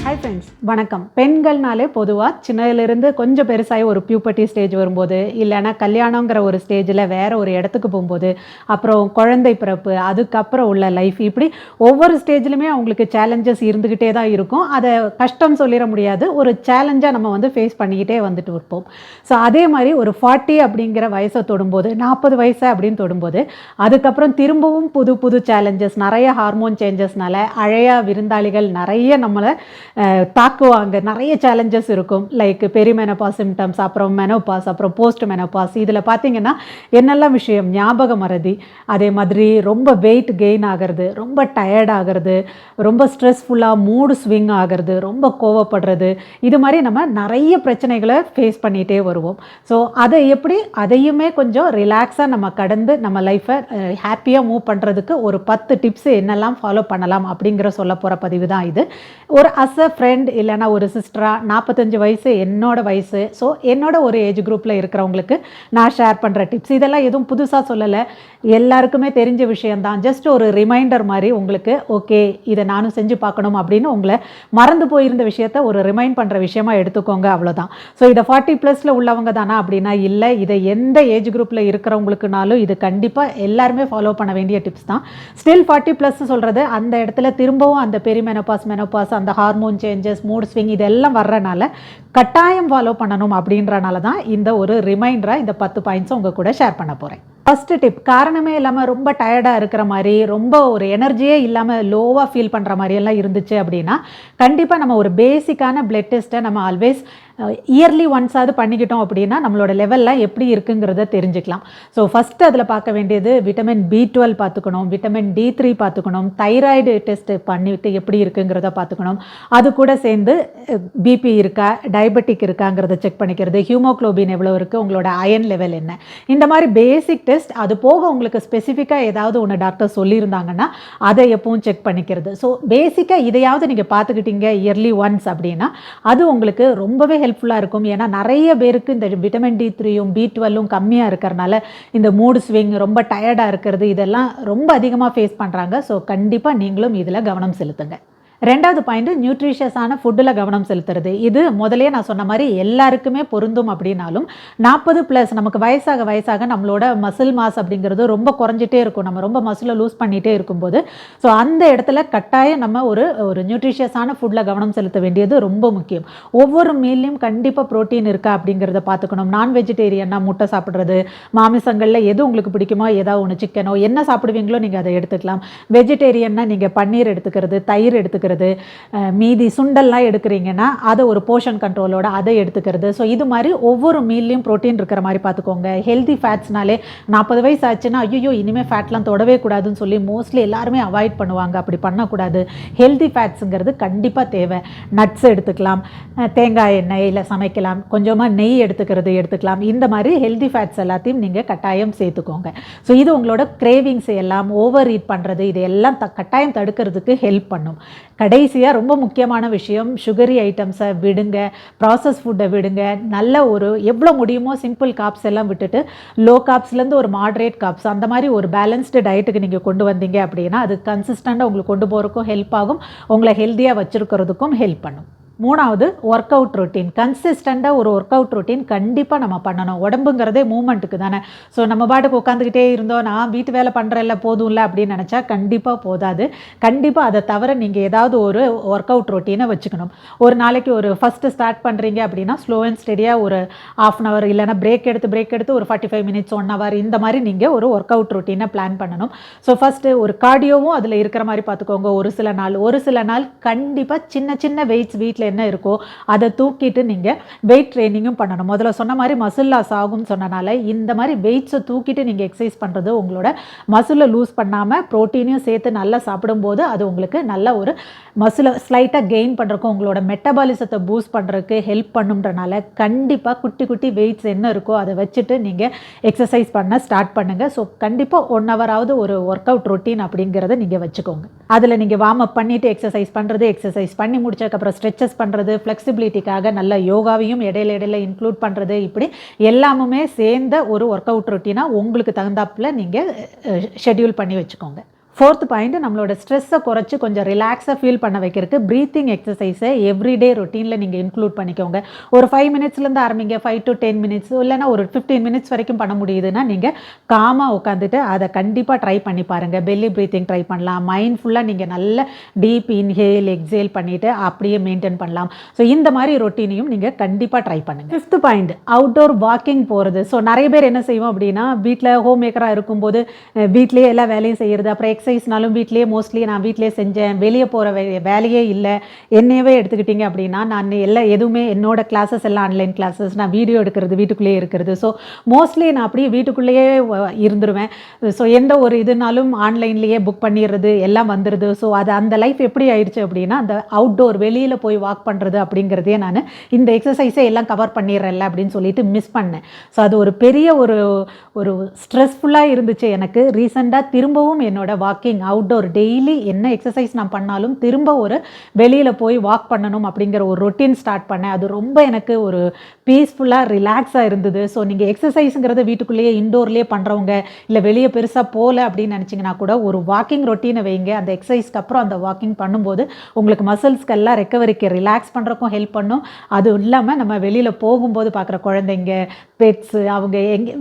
Hi friends, வணக்கம். பெண்கள்னாலே பொதுவாக சின்னதிலிருந்து கொஞ்சம் பெருசாகி ஒரு பியூபர்ட்டி ஸ்டேஜ் வரும்போது, இல்லைன்னா கல்யாணங்கிற ஒரு ஸ்டேஜில் வேறு ஒரு இடத்துக்கு போகும்போது, அப்புறம் குழந்தை பிறப்பு, அதுக்கப்புறம் உள்ள லைஃப், இப்படி ஒவ்வொரு ஸ்டேஜ்லையுமே அவங்களுக்கு சேலஞ்சஸ் இருந்துக்கிட்டே தான் இருக்கும். அதை கஷ்டம் சொல்லிட முடியாது, ஒரு சேலஞ்சாக நம்ம ஃபேஸ் பண்ணிக்கிட்டே வந்துட்டு இருப்போம். ஸோ அதே மாதிரி ஒரு 40 அப்படிங்கிற வயசை தொடும்போது, 40 வயசு அப்படின்னு தொடும்போது, அதுக்கப்புறம் திரும்பவும் புது புது சேலஞ்சஸ், நிறைய ஹார்மோன் சேஞ்சஸ்னால அழையா விருந்தாளிகள் நிறைய நம்மளை தாக்குவாங்க. நிறைய சேலஞ்சஸ் இருக்கும். லைக் பெரிமெனோபாஸ் சிம்டம்ஸ், அப்புறம் மெனோபாஸ், அப்புறம் போஸ்ட் மெனோபாஸ். இதில் பார்த்தீங்கன்னா என்னெல்லாம் விஷயம், ஞாபக மறதி, அதே மாதிரி ரொம்ப வெயிட் கெயின் ஆகிறது, ரொம்ப டயர்ட் ஆகிறது, ரொம்ப ஸ்ட்ரெஸ்ஃபுல்லாக மூடு ஸ்விங் ஆகிறது, ரொம்ப கோவப்படுறது, இது மாதிரி நம்ம நிறைய பிரச்சனைகளை ஃபேஸ் பண்ணிகிட்டே வருவோம். ஸோ அதையுமே கொஞ்சம் ரிலாக்ஸாக நம்ம கடந்து நம்ம லைஃப்பை ஹாப்பியாக மூவ் பண்ணுறதுக்கு ஒரு 10 டிப்ஸ் என்னெல்லாம் ஃபாலோ பண்ணலாம் அப்படிங்கிற சொல்ல போகிற பதிவு தான் இது. ஒரு ஃப்ரெண்ட் இல்லைனா ஒரு சிஸ்டராக 45 வயசு என்னோட வயசு, ஸோ என்னோட ஒரு ஏஜ் குரூப்பில் இருக்கிறவங்களுக்கு நான் ஷேர் பண்ணுற டிப்ஸ் இதெல்லாம் எதுவும் புதுசாக சொல்லலை, எல்லாருக்குமே தெரிஞ்ச விஷயந்தான். ஜஸ்ட் ஒரு ரிமைண்டர் மாதிரி உங்களுக்கு, ஓகே இதை நானும் செஞ்சு பார்க்கணும் அப்படின்னு உங்களை மறந்து போயிருந்த விஷயத்த ஒரு ரிமைண்ட் பண்ணுற விஷயமா எடுத்துக்கோங்க, அவ்வளோதான். ஸோ இதை 40+ உள்ளவங்க தானா அப்படின்னா இல்லை, இதை எந்த ஏஜ் குரூப்பில் இருக்கிறவங்களுக்குனாலும் இது கண்டிப்பாக எல்லாருமே ஃபாலோ பண்ண வேண்டிய டிப்ஸ் தான். ஸ்டில் 40+ சொல்கிறது அந்த இடத்துல திரும்பவும் அந்த பெரிமெனோபாஸ், மெனோபாஸ், அந்த ஹார்மோன் சேஞ்சஸ், மூட் ஸ்விங் இதெல்லாம் வர்றனால கட்டாயம் ஃபாலோ பண்ணணும் அப்படின்றனால தான் இந்த ஒரு ரிமைண்டராக இந்த 10 பாயிண்ட்ஸ் உங்கள் கூட ஷேர் பண்ண போகிறேன். ஃபஸ்ட்டு டிப், காரணமே இல்லாமல் ரொம்ப டயர்டாக இருக்கிற மாதிரி, ரொம்ப ஒரு எனர்ஜியே இல்லாமல் லோவாக ஃபீல் பண்ணுற மாதிரியெல்லாம் இருந்துச்சு அப்படின்னா கண்டிப்பாக நம்ம ஒரு பேசிக்கான பிளட் டெஸ்ட்டை நம்ம ஆல்வேஸ் இயர்லி ஒன்ஸாவது பண்ணிக்கிட்டோம் அப்படின்னா நம்மளோட லெவல்லாம் எப்படி இருக்குங்கிறத தெரிஞ்சுக்கலாம். ஸோ ஃபஸ்ட்டு அதில் பார்க்க வேண்டியது விட்டமின் B12 பார்த்துக்கணும், விட்டமின் D3 பார்த்துக்கணும், தைராய்டு டெஸ்ட்டு பண்ணிவிட்டு எப்படி இருக்குங்கிறத பார்த்துக்கணும். அது கூட சேர்ந்து பிபி இருக்கா, டயபெட்டிக் இருக்காங்கிறத செக் பண்ணிக்கிறது, ஹியூமோக்ளோபின் எவ்வளோ இருக்குது, உங்களோட அயன் லெவல் என்ன, இந்த மாதிரி பேசிக் டெஸ்ட். அது போக உங்களுக்கு ஸ்பெசிஃபிக்காக ஏதாவது ஒன்று டாக்டர் சொல்லியிருந்தாங்கன்னா அதை எப்பவும் செக் பண்ணிக்கிறது. ஸோ பேசிக்காக இதையாவது நீங்கள் பார்த்துக்கிட்டீங்க இயர்லி ஒன்ஸ் அப்படின்னா அது உங்களுக்கு ரொம்பவே ஹெல்ப்ஃபுல்லாக இருக்கும். ஏன்னா நிறைய பேருக்கு இந்த விட்டமின் D3யும் B12ம் கம்மியாக இருக்கிறனால இந்த மூடு ஸ்விங், ரொம்ப டயர்டாக இருக்கிறது, இதெல்லாம் ரொம்ப அதிகமாக ஃபேஸ் பண்ணுறாங்க. ஸோ கண்டிப்பாக நீங்களும் இதில் கவனம் செலுத்துங்க. ரெண்டாவது பாயிண்ட், நியூட்ரிஷியஸான ஃபுட்டில் கவனம் செலுத்துறது. இது முதலே நான் சொன்ன மாதிரி எல்லாருக்குமே பொருந்தும் அப்படின்னாலும் 40+ நமக்கு வயசாக வயசாக நம்மளோட மசில் மாஸ் அப்படிங்கிறது ரொம்ப குறைஞ்சிட்டே இருக்கும். நம்ம ரொம்ப மசிலை லூஸ் பண்ணிகிட்டே இருக்கும்போது ஸோ அந்த இடத்துல கட்டாயம் நம்ம ஒரு நியூட்ரிஷியஸான ஃபுட்டில் கவனம் செலுத்த வேண்டியது ரொம்ப முக்கியம். ஒவ்வொரு மீல்லையும் கண்டிப்பாக ப்ரோட்டீன் இருக்கா அப்படிங்கிறத பார்த்துக்கணும். நான் வெஜிடேரியன்னா முட்டை சாப்பிட்றது, மாமிசங்களில் எது உங்களுக்கு பிடிக்குமோ ஏதாவது ஒன்று, சிக்கனோ என்ன சாப்பிடுவீங்களோ நீங்கள் அதை எடுத்துக்கலாம். வெஜிடேரியன்னா நீங்கள் பன்னீர் எடுத்துக்கிறது, தயிர் எடுத்துக்கிறது, மீதி சுண்டல்லாம் எடுக்கிறீங்கன்னா அதை ஒரு போர்ஷன் கண்ட்ரோலோட அதை எடுத்துக்கிறது. ஸோ இது மாதிரி ஒவ்வொரு மீல்லையும் ப்ரோட்டீன் இருக்கிற மாதிரி பார்த்துக்கோங்க. ஹெல்தி ஃபேட்ஸ்னாலே 40 வயசு ஆச்சுன்னா ஐயோ இனிமேல் ஃபேட்லாம் தொடவே கூடாதுன்னு சொல்லி மோஸ்ட்லி எல்லாருமே அவாய்ட் பண்ணுவாங்க. அப்படி பண்ணக்கூடாது. ஹெல்தி ஃபேட்ஸுங்கிறது கண்டிப்பாக தேவை. நட்ஸ் எடுத்துக்கலாம், தேங்காய் எண்ணெயில் சமைக்கலாம், கொஞ்சமாக நெய் எடுத்துக்கலாம். இந்த மாதிரி ஹெல்தி ஃபேட்ஸ் எல்லாத்தையும் நீங்கள் கட்டாயம் சேர்த்துக்கோங்க. ஸோ இது உங்களோட கிரேவிங்ஸ் எல்லாம் ஓவர் ஈட் பண்ணுறது இது எல்லாம் கட்டாயம் தடுக்கிறதுக்கு ஹெல்ப் பண்ணும். கடைசியாக ரொம்ப முக்கியமான விஷயம், சுகரி ஐட்டம்ஸை விடுங்க, ப்ராசஸ் ஃபுட்டை விடுங்க. நல்ல ஒரு எவ்வளோ முடியுமோ சிம்பிள் காப்ஸ் எல்லாம் விட்டுட்டு லோ காப்ஸ்லேருந்து ஒரு மாட்ரேட் காப்ஸ், அந்த மாதிரி ஒரு பேலன்ஸ்டு டயட்டுக்கு நீங்கள் கொண்டு வந்தீங்க அப்படின்னா அது கன்சிஸ்டண்ட்டாக உங்களுக்கு கொண்டு போகிறதுக்கும் ஹெல்ப் ஆகும், உங்களை ஹெல்த்தியாக வச்சுருக்கிறதுக்கும் ஹெல்ப் பண்ணும். மூணாவது, ஒர்க் அவுட் ரொட்டீன். கன்சிஸ்டண்ட்டாக ஒரு ஒர்க் அவுட் ரொட்டீன் கண்டிப்பாக நம்ம பண்ணணும். உடம்புங்கிறதே மூமெண்ட்டுக்கு தானே. ஸோ நம்ம பாட்டுக்கு உட்காந்துக்கிட்டே இருந்தோம், நான் வீட்டு வேலை பண்ணுறேன்ல போதும்ல அப்படின்னு நினச்சா கண்டிப்பாக போதாது. கண்டிப்பாக அதை தவிர நீங்கள் ஏதாவது ஒரு ஒர்க் அவுட் ரொட்டீனை வச்சுக்கணும். ஒரு நாளைக்கு ஒரு ஃபஸ்ட்டு ஸ்டார்ட் பண்ணுறீங்க அப்படின்னா ஸ்லோ அண்ட் ஸ்டெடியாக ஒரு 1/2 hour இல்லைனா பிரேக் எடுத்து ஒரு 45 minutes 1 hour இந்த மாதிரி நீங்கள் ஒரு ஒர்க் அவுட் ரொட்டீனை பிளான் பண்ணணும். ஸோ ஃபஸ்ட்டு ஒரு கார்டியோவும் அதில் இருக்கிற மாதிரி பார்த்துக்கோங்க. ஒரு சில நாள் கண்டிப்பாக சின்ன சின்ன வெயிட்ஸ் வீட்டில் என்ன இருக்கோ அதை தூக்கிட்டு நீங்கள் வெயிட் ட்ரைனிங்கும் பண்ணணும். முதல்ல சொன்ன மாதிரி மசில் லாஸ் ஆகும்னு சொன்னனால இந்த மாதிரி வெயிட்ஸை தூக்கிட்டு நீங்கள் எக்ஸசைஸ் பண்ணுறது உங்களோட மசிலை லூஸ் பண்ணாமல் ப்ரோட்டீனையும் சேர்த்து நல்லா சாப்பிடும்போது அது உங்களுக்கு நல்ல ஒரு மசிலை ஸ்லைட்டாக கெயின் பண்ணுறக்கும் உங்களோட மெட்டபாலிசத்தை பூஸ்ட் பண்ணுறதுக்கு ஹெல்ப் பண்ணுன்றனால கண்டிப்பாக குட்டி குட்டி வெயிட்ஸ் என்ன இருக்கோ அதை வச்சுட்டு நீங்கள் எக்ஸசைஸ் பண்ண ஸ்டார்ட் பண்ணுங்கள். ஸோ கண்டிப்பாக 1 hour ஒரு ஒர்க் அவுட் ரொட்டீன் அப்படிங்கிறத நீங்கள் வச்சுக்கோங்க. அதில் நீங்கள் வார்ம் அப் பண்ணிவிட்டு எக்ஸசைஸ் பண்ணுறது, எக்ஸசைஸ் பண்ணி முடிச்சதுக்கப்புறம் ஸ்ட்ரெச்சஸ் பண்ணுறது, ஃப்ளெக்சிபிலிட்டிக்காக நல்ல யோகாவையும் இடையில இன்க்ளூட் பண்ணுறது, இப்படி எல்லாமுமே சேர்ந்த ஒரு ஒர்க் அவுட் ரொட்டீனாக உங்களுக்கு தகுந்தாப்பில் நீங்கள் ஷெட்யூல் பண்ணி வச்சுக்கோங்க. 4th பாயிண்ட் நம்மளோட ஸ்ட்ரெஸ்ஸை குறைச்சி கொஞ்சம் ரிலாக்ஸாக ஃபீல் பண்ண வைக்கிறதுக்கு ப்ரீத்திங் எக்ஸசைஸை எவ்ரிடே ரொட்டீனில் நீங்கள் இன்க்ளூட் பண்ணிக்கோங்க. ஒரு 5 மினிட்ஸ்லேருந்து ஆரம்பிங்க, 5 to 10 மினிட்ஸ் இல்லைனா ஒரு 15 மினிட்ஸ் வரைக்கும் பண்ண முடியுதுன்னா நீங்கள் காமாக உட்காந்துட்டு அதை கண்டிப்பாக ட்ரை பண்ணி பாருங்கள். பெல்லி ப்ரீத்திங் ட்ரை பண்ணலாம். மைண்ட்ஃபுல்லாக நீங்கள் நல்ல டீப் இன்ஹேல் எக்ஸேல் பண்ணிவிட்டு அப்படியே மெயின்டைன் பண்ணலாம். ஸோ இந்த மாதிரி ரொட்டீனையும் நீங்கள் கண்டிப்பாக ட்ரை பண்ணுங்கள். 5th பாயிண்ட் அவுட்டோர் வாக்கிங் போகிறது. ஸோ நிறைய பேர் என்ன செய்வோம் அப்படின்னா, வீட்டில் ஹோம் மேக்கராக இருக்கும்போது வீட்லேயே எல்லா வேலையும் செய்கிறது, அப்புறம் எக்ஸசைஸ்னாலும் வீட்லேயே மோஸ்ட்லி நான் வீட்டிலே செஞ்சேன், வெளியே போகிற வேலையே இல்லை, என்னையவே எடுத்துக்கிட்டிங்க அப்படின்னா நான் எதுவுமே என்னோட கிளாஸஸ் எல்லாம் ஆன்லைன் கிளாஸஸ், நான் வீடியோ எடுக்கிறது வீட்டுக்குள்ளேயே இருக்கிறது. ஸோ மோஸ்ட்லி நான் அப்படியே வீட்டுக்குள்ளேயே இருந்துருவேன். ஸோ எந்த ஒரு இதுனாலும் ஆன்லைன்லேயே புக் பண்ணிடுறது எல்லாம் வந்துடுது. ஸோ அது அந்த லைஃப் எப்படி ஆயிடுச்சு அப்படின்னா, அந்த அவுட்டோர் வெளியில் போய் வாக் பண்ணுறது அப்படிங்கிறதே நான் இந்த எக்ஸசைஸை எல்லாம் கவர் பண்ணிடுறேன்ல அப்படின்னு சொல்லிட்டு மிஸ் பண்ணேன். ஸோ அது ஒரு பெரிய ஒரு ஸ்ட்ரெஸ்ஃபுல்லாக இருந்துச்சு எனக்கு. ரீசெண்டாக திரும்பவும் என்னோட வாக்கிங் அவுட்டோர் டெய்லி என்ன எக்ஸசைஸ் நான் பண்ணாலும் திரும்ப ஒரு வெளியில் போய் வாக் பண்ணணும் அப்படிங்கிற ஒரு ரொட்டீன் ஸ்டார்ட் பண்ணேன். அது ரொம்ப எனக்கு ஒரு பீஸ்ஃபுல்லாக ரிலாக்ஸாக இருந்தது. ஸோ நீங்கள் எக்ஸசைஸுங்கிறத வீட்டுக்குள்ளேயே இன்டோர்லேயே பண்ணுறவங்க இல்லை வெளியே பெருசாக போகல அப்படின்னு நினச்சிங்கன்னா கூட ஒரு வாக்கிங் ரொட்டீனை வைங்க. அந்த எக்ஸசைஸ்க்கு அப்புறம் அந்த வாக்கிங் பண்ணும்போது உங்களுக்கு மசில்ஸ்க்கெல்லாம் ரெக்கவரிக்கு ரிலாக்ஸ் பண்ணுறக்கும் ஹெல்ப் பண்ணும். அது இல்லாமல் நம்ம வெளியில் போகும்போது பார்க்குற குழந்தைங்க, பெட்ஸு, அவங்க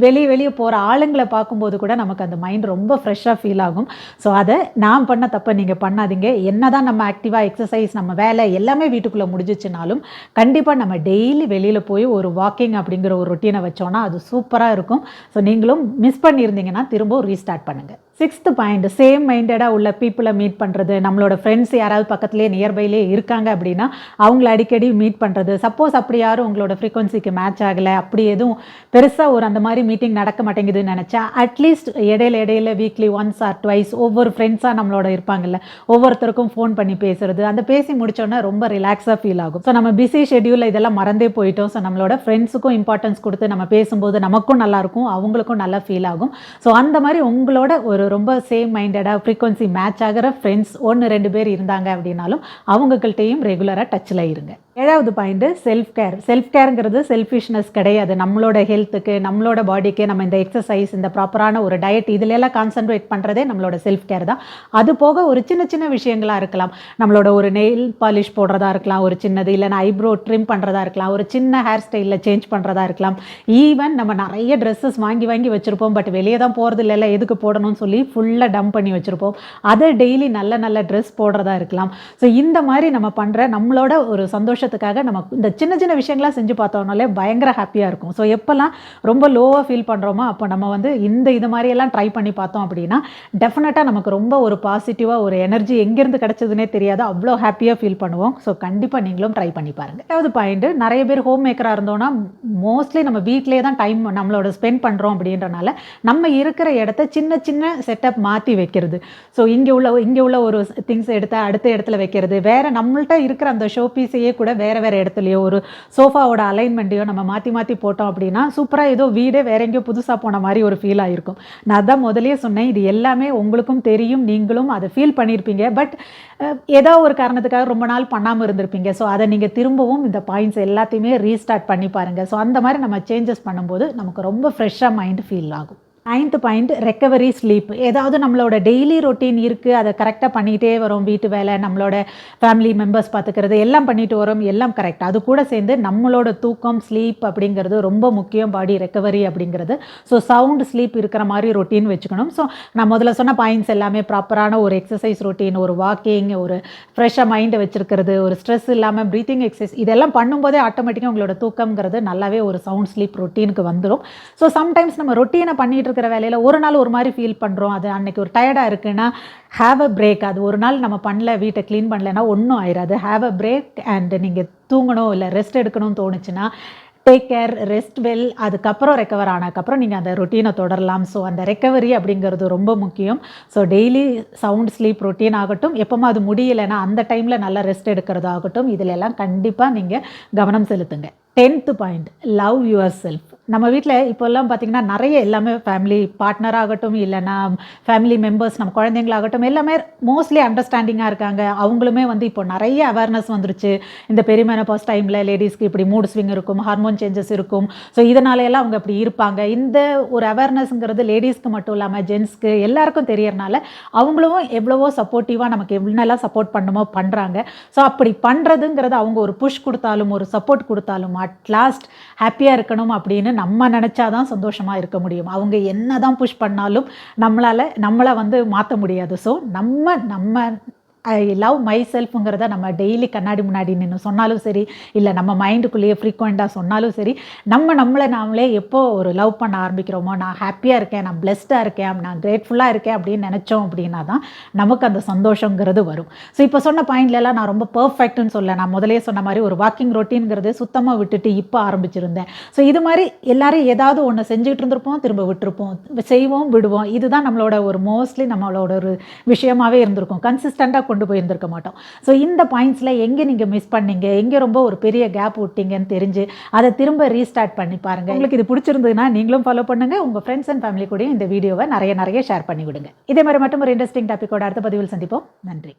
வெளியே போகிற ஆளுங்களை பார்க்கும்போது கூட நமக்கு அந்த மைண்ட் ரொம்ப ஃப்ரெஷ்ஷாக ஃபீல் ஆகும். ஸோ அதை நான் பண்ண தப்பை நீங்கள் பண்ணாதீங்க. என்ன தான் நம்ம ஆக்டிவாக எக்ஸசைஸ் நம்ம வேலை எல்லாமே வீட்டுக்குள்ளே முடிஞ்சிச்சுனாலும் கண்டிப்பாக நம்ம டெய்லி வெளியில் போய் ஒரு வாக்கிங் அப்படிங்கிற ஒரு ரொட்டீனை வச்சோன்னா அது சூப்பராக இருக்கும். ஸோ நீங்களும் மிஸ் பண்ணியிருந்தீங்கன்னா திரும்ப ரீஸ்டார்ட் பண்ணுங்கள். 6th பாயிண்ட் சேம் மைண்டடாக உள்ள பீப்புளை மீட் பண்ணுறது. நம்மளோட ஃப்ரெண்ட்ஸ் யாராவது பக்கத்துலேயே நியர்பைலே இருக்காங்க அப்படின்னா அவங்கள அடிக்கடி மீட் பண்ணுறது. சப்போஸ் அப்படி யாரும் உங்களோட ஃப்ரீக்வன்சிக்கு மேட்ச் ஆகலை, அப்படி எதுவும் பெருசாக ஒரு அந்த மாதிரி மீட்டிங் நடக்க மாட்டேங்குதுன்னு நினச்சா அட்லீஸ்ட் இடையில வீக்லி ஒன்ஸ் ஆர் ட்வைஸ் ஒவ்வொரு ஃப்ரெண்ட்ஸாக நம்மளோட இருப்பாங்கல்ல, ஒவ்வொருத்தருக்கும் ஃபோன் பண்ணி பேசுறது. அந்த பேசி முடிச்சோன்னா ரொம்ப ரிலாக்ஸாக ஃபீல் ஆகும். ஸோ நம்ம பிஸி ஷெட்யூலில் இதெல்லாம் மறந்தே போயிட்டோம். ஸோ நம்மளோட ஃப்ரெண்ட்ஸுக்கும் இம்பார்ட்டன்ஸ் கொடுத்து நம்ம பேசும்போது நமக்கும் நல்லாயிருக்கும், அவங்களுக்கும் நல்லா ஃபீல் ஆகும். ஸோ அந்த மாதிரி உங்களோட ஒரு ரொம்ப சேம் மைண்டடாக ஃப்ரீக்வன்சி மேட்ச் ஆகிற ஃப்ரெண்ட்ஸ் 1-2 பேர் இருந்தாங்க அப்படின்னாலும் அவங்கள்ட்டையும் ரெகுலராக டச்சில் இருங்க. 7வது பாயிண்ட்டு செல்ஃப் கேர். செல்ஃப் கேருங்கிறது செல்ஃபிஷ்னஸ் கிடையாது. நம்மளோட ஹெல்த்துக்கு, நம்மளோட பாடிக்கு நம்ம இந்த எக்ஸசைஸ், இந்த ப்ராப்பரான ஒரு டயட் இதிலெல்லாம் கான்சன்ட்ரேட் பண்ணுறதே நம்மளோட செல்ஃப் கேர் தான். அது போக ஒரு சின்ன விஷயங்களாக இருக்கலாம். நம்மளோட ஒரு நெயில் பாலிஷ் போடுறதா இருக்கலாம், ஒரு சின்னது, இல்லைனா ஐப்ரோ ட்ரிம் பண்ணுறதா இருக்கலாம், ஒரு சின்ன ஹேர் ஸ்டைலில் சேஞ்ச் பண்ணுறதா இருக்கலாம். ஈவன் நம்ம நிறைய ட்ரெஸ்ஸஸ் வாங்கி வச்சுருப்போம், பட் வெளியே தான் போகிறது இல்லைல்ல, எதுக்கு போடணும்னு சொல்லி ஃபுல்லாக டம்ப் பண்ணி வச்சுருப்போம். அதை டெய்லி நல்ல ட்ரெஸ் போடுறதா இருக்கலாம். ஸோ இந்த மாதிரி நம்ம பண்ணுற நம்மளோட ஒரு சந்தோஷத்துக்காக நம்ம இந்த சின்ன விஷயங்களாக செஞ்சு பார்த்தோம்னாலே பயங்கர ஹாப்பியாக இருக்கும். ஸோ எப்போல்லாம் ரொம்ப லோவாக ஃபீல் பண்ணுறோமோ அப்போ நம்ம வந்து இது மாதிரியெல்லாம் ட்ரை பண்ணி பார்த்தோம் அப்படின்னா டெஃபினட்டாக நமக்கு ரொம்ப ஒரு பாசிட்டிவாக ஒரு எனர்ஜி எங்கேருந்து கிடச்சதுன்னே தெரியாது, அவ்வளோ ஹாப்பியாக ஃபீல் பண்ணுவோம். ஸோ கண்டிப்பாக நீங்களும் ட்ரை பண்ணி பாருங்கள். 8வது பாயிண்ட், நிறைய பேர் ஹோம் மேக்கராக இருந்தோம்னா மோஸ்ட்லி நம்ம வீட்டிலே தான் டைம் நம்மளோட ஸ்பெண்ட் பண்ணுறோம் அப்படின்றனால நம்ம இருக்கிற இடத்த சின்ன செட்டப் மாற்றி வைக்கிறது. ஸோ இங்கே உள்ள ஒரு திங்ஸ் எடுத்து அடுத்த இடத்துல வைக்கிறது, வேறு நம்மள்ட்ட இருக்கிற அந்த ஷோ பீஸையே கூட வேறு இடத்துலையோ ஒரு சோஃபாவோட அலைன்மெண்ட்டையோ நம்ம மாற்றி போட்டோம் அப்படின்னா சூப்பராக ஏதோ வீடே வேற எங்கேயோ புதுசாக போன மாதிரி ஒரு ஃபீல் ஆகிருக்கும். நான் அதான் முதலே சொன்னேன், இது எல்லாமே உங்களுக்கும் தெரியும், நீங்களும் அதை ஃபீல் பண்ணியிருப்பீங்க. பட் ஏதோ ஒரு காரணத்துக்காக ரொம்ப நாள் பண்ணாமல் இருந்திருப்பீங்க. ஸோ அதை நீங்கள் திரும்பவும் இந்த பாயிண்ட்ஸ் எல்லாத்தையுமே ரீஸ்டார்ட் பண்ணி பாருங்கள். ஸோ அந்த மாதிரி நம்ம சேஞ்சஸ் பண்ணும்போது நமக்கு ரொம்ப ஃப்ரெஷ்ஷாக மைண்ட் ஃபீல் ஆகும். 9th point recovery sleep. ஏதாவது நம்மளோட டெய்லி ரொட்டீன் இருக்குது, அதை கரெக்டாக பண்ணிகிட்டே வரோம், வீட்டு வேலை, நம்மளோட ஃபேமிலி மெம்பர்ஸ் பார்த்துக்கிறது எல்லாம் பண்ணிட்டு வரோம், எல்லாம் கரெக்ட். அது கூட சேர்ந்து நம்மளோட தூக்கம், ஸ்லீப் அப்படிங்கிறது ரொம்ப முக்கியம், பாடி ரெக்கவரி அப்படிங்கிறது. ஸோ சவுண்ட் ஸ்லீப் இருக்கிற மாதிரி ரொட்டீன் வச்சுக்கணும். ஸோ நான் முதல்ல சொன்ன பாயிண்ட்ஸ் எல்லாமே ப்ராப்பரான ஒரு எக்ஸசைஸ் ரொட்டீன், ஒரு வாக்கிங், ஒரு ஃப்ரெஷ்ஷாக மைண்டை வச்சுருக்கிறது, ஒரு ஸ்ட்ரெஸ் இல்லாமல் ப்ரீத்திங் எக்ஸசைஸ், இதெல்லாம் பண்ணும்போதே ஆட்டோமேட்டிக்காக உங்களோட தூக்கம்ங்கிறது நல்லாவே ஒரு சவுண்ட் ஸ்லீப் ரொட்டீனுக்கு வந்துடும். ஸோ சம்டைம்ஸ் நம்ம ரொட்டீனை பண்ணிட்டு இருக்கிற வேலையில் ஒரு நாள் ஒரு மாதிரி ஃபீல் பண்ணுறோம், அது அன்னைக்கு ஒரு டயர்டாக இருக்குன்னா ஹேவ் அ பிரேக். அது ஒரு நாள் நம்ம பண்ணல, வீட்டை க்ளீன் பண்ணலைன்னா ஒன்றும் ஆயிடாது. ஹேவ் அ பிரேக் அண்ட் நீங்கள் தூங்கணும் இல்லை ரெஸ்ட் எடுக்கணும்னு தோணுச்சுன்னா டேக் கேர், ரெஸ்ட் வெல். அதுக்கப்புறம் ரெக்கவர் ஆனதுக்கப்புறம் நீங்கள் அந்த ரொட்டீனை தொடரலாம். ஸோ அந்த ரெக்கவரி அப்படிங்கிறது ரொம்ப முக்கியம். So daily sound sleep routine ஆகட்டும், எப்போமா அது முடியலைன்னா அந்த டைமில் நல்லா ரெஸ்ட் எடுக்கிறதாகட்டும், இதில் எல்லாம் கண்டிப்பாக நீங்கள் கவனம் செலுத்துங்க. 10th point, love your self. நம்ம வீட்டில் இப்போல்லாம் பார்த்தீங்கன்னா நிறைய எல்லாமே ஃபேமிலி பார்ட்னராகட்டும், இல்லைனா ஃபேமிலி மெம்பர்ஸ், நம்ம குழந்தைங்களாகட்டும், எல்லாமே மோஸ்ட்லி அண்டர்ஸ்டாண்டிங்காக இருக்காங்க. அவங்களுமே வந்து இப்போ நிறைய அவேர்னஸ் வந்துருச்சு. இந்த பெரிமெனோபாஸ் டைமில் லேடிஸ்க்கு இப்படி மூட் ஸ்விங் இருக்கும், ஹார்மோன் சேஞ்சஸ் இருக்கும். ஸோ இதனால எல்லாம் அவங்க இப்படி இருப்பாங்க. இந்த ஒரு அவேர்னஸ்ங்கிறது லேடிஸ்க்கு மட்டும் இல்லாமல் ஜென்ஸ்க்கு எல்லாருக்கும் தெரியறனால அவங்களும் எவ்வளவோ சப்போர்ட்டிவாக நமக்கு என்னெல்லாம் சப்போர்ட் பண்ணுமோ பண்ணுறாங்க. ஸோ அப்படி பண்ணுறதுங்கிறது அவங்க ஒரு புஷ் கொடுத்தாலும், ஒரு சப்போர்ட் கொடுத்தாலும், அட் லாஸ்ட் ஹாப்பியாக இருக்கணும் அப்படின்னு நம்ம நினச்சாதான் சந்தோஷமாக இருக்க முடியும். அவங்க என்ன தான் புஷ் பண்ணாலும் நம்மளை வந்து மாற்ற முடியாது. ஸோ நம்ம ஐ லவ் மை செல்ஃப்ங்கிறத நம்ம டெய்லி கண்ணாடி முன்னாடி நின்று சொன்னாலும் சரி, இல்லை நம்ம மைண்டுக்குள்ளேயே ஃப்ரீக்வெண்ட்டாக சொன்னாலும் சரி, நம்மளை நாமளே எப்போ ஒரு லவ் பண்ண ஆரம்பிக்கிறோமோ, நான் ஹாப்பியாக இருக்கேன், நான் பிளெஸ்டாக இருக்கேன், நான் கிரேட்ஃபுல்லாக இருக்கேன் அப்படின்னு நினச்சோம் அப்படின்னா தான் நமக்கு அந்த சந்தோஷங்கிறது வரும். ஸோ இப்போ சொன்ன பாயிண்ட்லலாம் நான் ரொம்ப பர்ஃபெக்ட்னு சொல்ல, நான் முதலே சொன்ன மாதிரி ஒரு வாக்கிங் ரொட்டீன்ங்கிறது சுத்தமாக விட்டுட்டு இப்போ ஆரம்பிச்சிருந்தேன். ஸோ இது மாதிரி எல்லாரும் ஏதாவது ஒன்று செஞ்சுக்கிட்டு இருந்திருப்போம், திரும்ப விட்டுருப்போம், செய்வோம், விடுவோம். இதுதான் நம்மளோட ஒரு மோஸ்ட்லி நம்மளோட ஒரு விஷயமாகவே இருந்திருக்கும். கன்சிஸ்டண்ட்டாக கொண்டு போயிருந்திருக்க மாட்டோம். ஸோ இந்த பாயிண்ட்ஸில் எங்கே நீங்கள் மிஸ் பண்ணீங்க, எங்கே ரொம்ப ஒரு பெரிய கேப் விட்டீங்கன்னு தெரிஞ்சு அதை திரும்ப ரீஸ்டார்ட் பண்ணி பாருங்கள். உங்களுக்கு இது பிடிச்சிருந்ததுன்னா நீங்களும் ஃபாலோ பண்ணுங்கள். உங்கள் ஃப்ரெண்ட்ஸ் அண்ட் ஃபேமிலி கூட இந்த வீடியோவை நிறைய ஷேர் பண்ணி விடுங்க. இதே மாதிரி மட்டும் ஒரு இன்ட்ரெஸ்டிங் டாப்பிக்கோட அடுத்த பதிவில் சந்திப்போம். நன்றி.